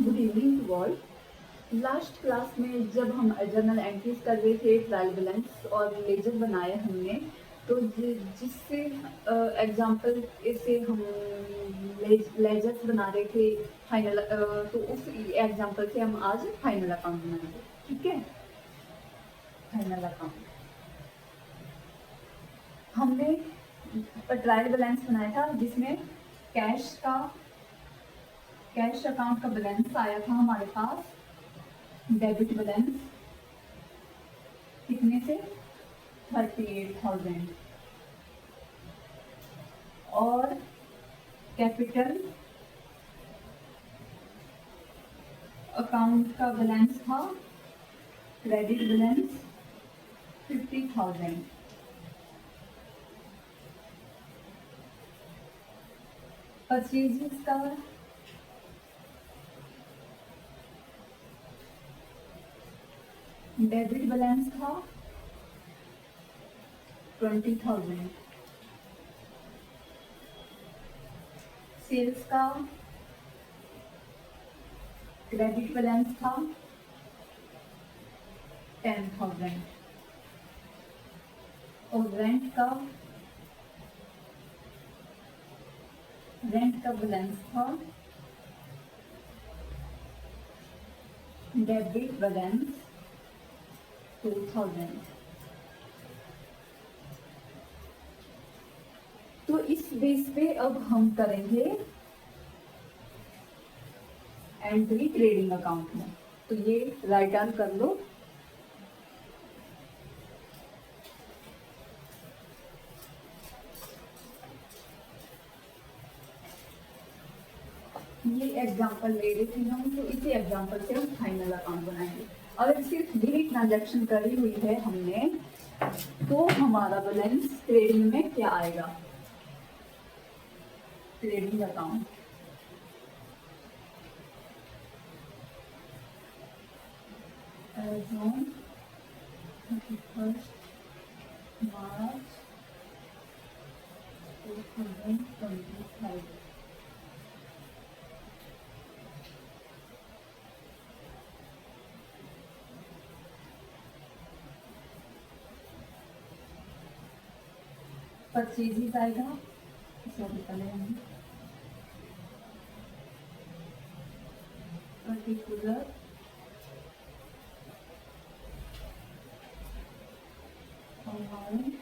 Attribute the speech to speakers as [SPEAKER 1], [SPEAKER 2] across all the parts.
[SPEAKER 1] Good evening to all. Last class में जब हम जर्नल एंट्रीज कर रहे थे, ट्रायल बैलेंस और लेजर बनाए हमने, तो जिससे एग्जाम्पल से हम लेजर्स बना रहे थे फाइनल, तो उस एग्जाम्पल से हम आज फाइनल अकाउंट बनाएंगे। ठीक है, फाइनल अकाउंट हमने ट्रायल बैलेंस बनाया था जिसमें कैश अकाउंट का बैलेंस आया था हमारे पास, डेबिट बैलेंस कितने से 38,000, और कैपिटल अकाउंट का बैलेंस था, क्रेडिट बैलेंस 50,000। परचेजेस का डेबिट बैलेंस था 20,000। सेल्स का क्रेडिट बैलेंस था 10,000, और रेंट का बैलेंस था डेबिट बैलेंस 2,000। तो इस बेस पे अब हम करेंगे एंट्री ट्रेडिंग अकाउंट में। तो ये राइट डाउन कर लो। ये एग्जांपल ले रहे थे हम, तो इसी एग्जांपल से हम फाइनल अकाउंट बनाएंगे। अगर सिर्फ यही ट्रांजैक्शन करी हुई है हमने, तो हमारा बैलेंस ट्रेडिंग में क्या आएगा, trading account as on 31st March 2025। Purchases आएगा, सॉरी पहले हम पर्टिकुलर अमाउंट,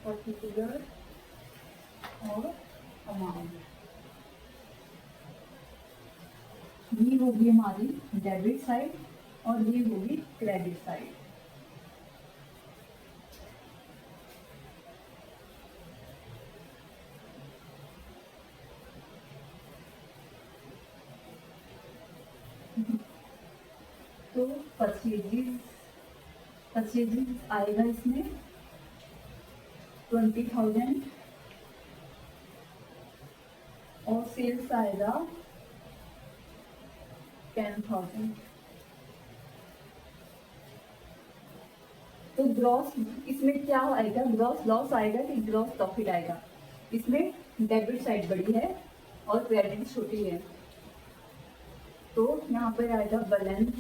[SPEAKER 1] पर्टिकुलर और अमाउंट, ये होगी हमारी डेबिट साइड और ये होगी क्रेडिट साइड। तो परचेजेस आएगा इसमें 20,000 और सेल्स आएगा 10,000। तो ग्रॉस इसमें क्या आएगा, ग्रॉस लॉस आएगा कि ग्रॉस प्रॉफिट आएगा? इसमें डेबिट साइड बड़ी है और क्रेडिट छोटी है, तो यहाँ पर आएगा बैलेंस,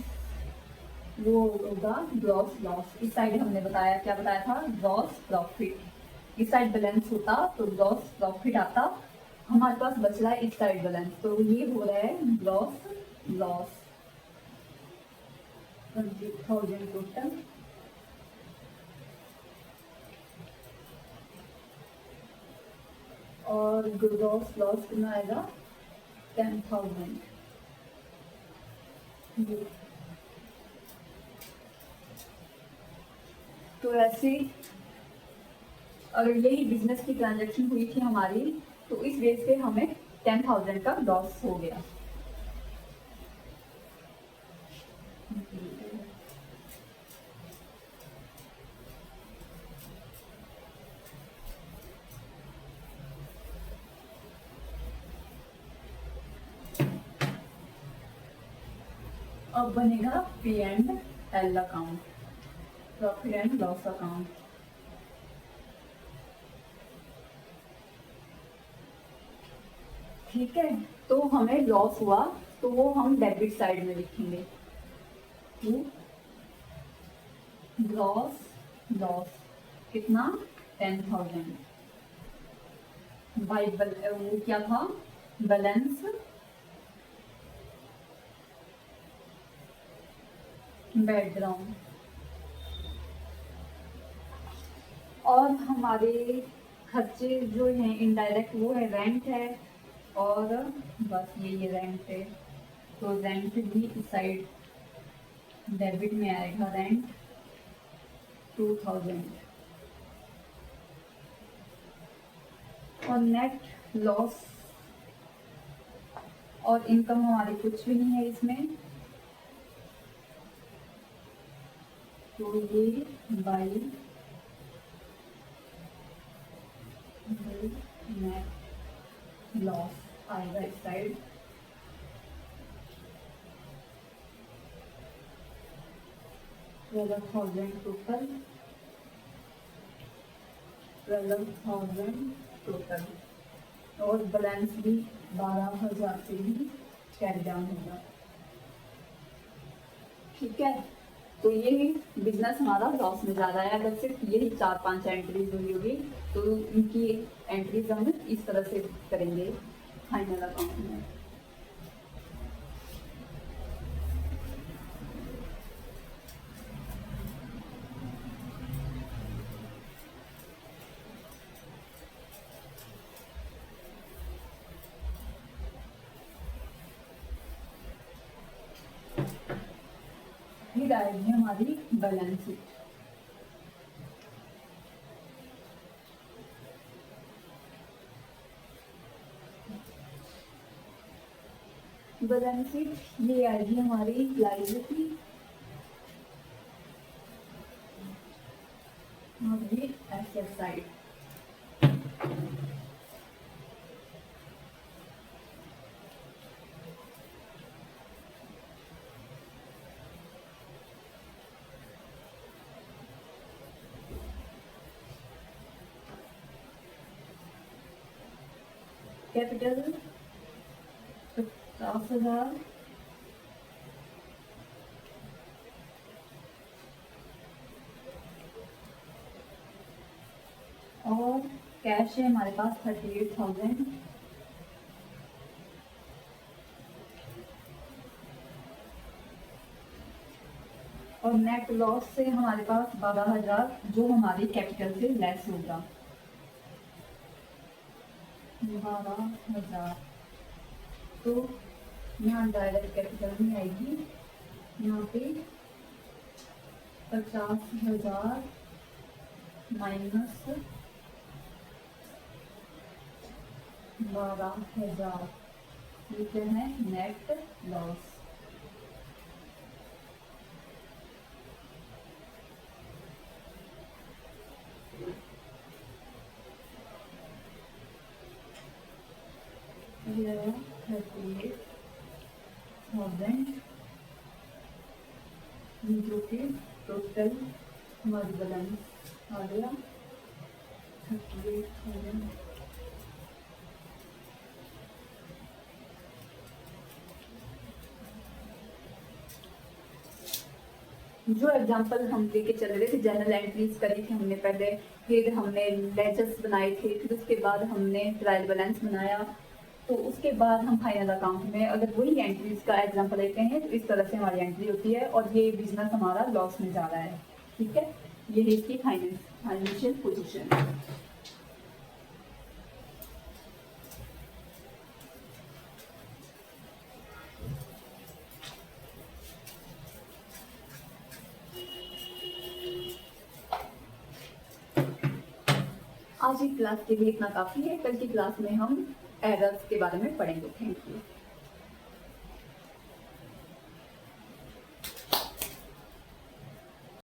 [SPEAKER 1] वो होगा ग्रॉस लॉस। इस साइड हमने बताया, क्या बताया था, ग्रॉस प्रॉफिट। इस साइड बैलेंस होता तो ग्रॉस प्रॉफिट आता, हमारे पास बच रहा है इस साइड बैलेंस, तो ये हो रहा है ग्रॉस लॉस 20,000 टोटल। और ग्रॉस लॉस कितना आएगा 10,000। तो ऐसे अगर यही बिजनेस की ट्रांजैक्शन हुई थी हमारी, तो इस बेस पे हमें 10,000 का लॉस हो गया। अब बनेगा P&L account, profit and loss account. ठीक है, तो हमें लॉस हुआ तो वो हम डेबिट साइड में लिखेंगे। लॉस, लॉस कितना, 10,000 बाई वो क्या था, बैलेंस बैकग्राउंड। और हमारे खर्चे जो हैं इनडायरेक्ट वो है रेंट है, और बस ये रेंट है, तो रेंट भी इस साइड डेबिट में आएगा, रेंट 2,000। और नेट लॉस और इनकम हमारी कुछ भी नहीं है इसमें, तो ये बाई नेट लॉस आएगा इस साइड। टोटल 12,000 टोटल, और बैलेंस भी 12,000 से ही कैरी डाउन होगा। ठीक है, तो ये बिजनेस हमारा लॉस में जा रहा है। अगर सिर्फ यही 4-5 एंट्रीज हुई होगी तो इनकी एंट्रीज हम इस तरह से करेंगे फाइनल अकाउंट में। फिर आएगी हमारी बैलेंस शीट। बैलेंस शीट ये आएगी हमारी लायबिलिटी और ये एसेट साइड। कैपिटल 50,000, और कैश है हमारे पास 38,000, और नेट लॉस से हमारे पास 12,000 जो हमारी कैपिटल से लेस होगा, 12,000। तो यहाँ डायरेक्ट कैपिटल में आएगी, यहाँ पे 50,000 माइनस 12,000, ये क्या है, नेट लॉस। ये 38,000 जो कि टोटल हमारी बैलेंस आ गया 38,000। जो एग्जांपल हम लेके चल रहे थे, जनरल एंट्रीज करी थी हमने पहले, फिर हमने लेजर्स बनाए थे, फिर उसके बाद हमने ट्रायल बैलेंस बनाया, तो उसके बाद हम फाइनल अकाउंट में अगर वही एंट्रीज का एग्जांपल लेते हैं तो इस तरह से हमारी एंट्री होती है, और ये बिजनेस हमारा लॉस में जा रहा है। ठीक है, ये है इसकी फाइनेंशियल पोजीशन। आज की क्लास के लिए इतना काफ़ी है, कल की क्लास में हम एरर्स के बारे में पढ़ेंगे। Thank you.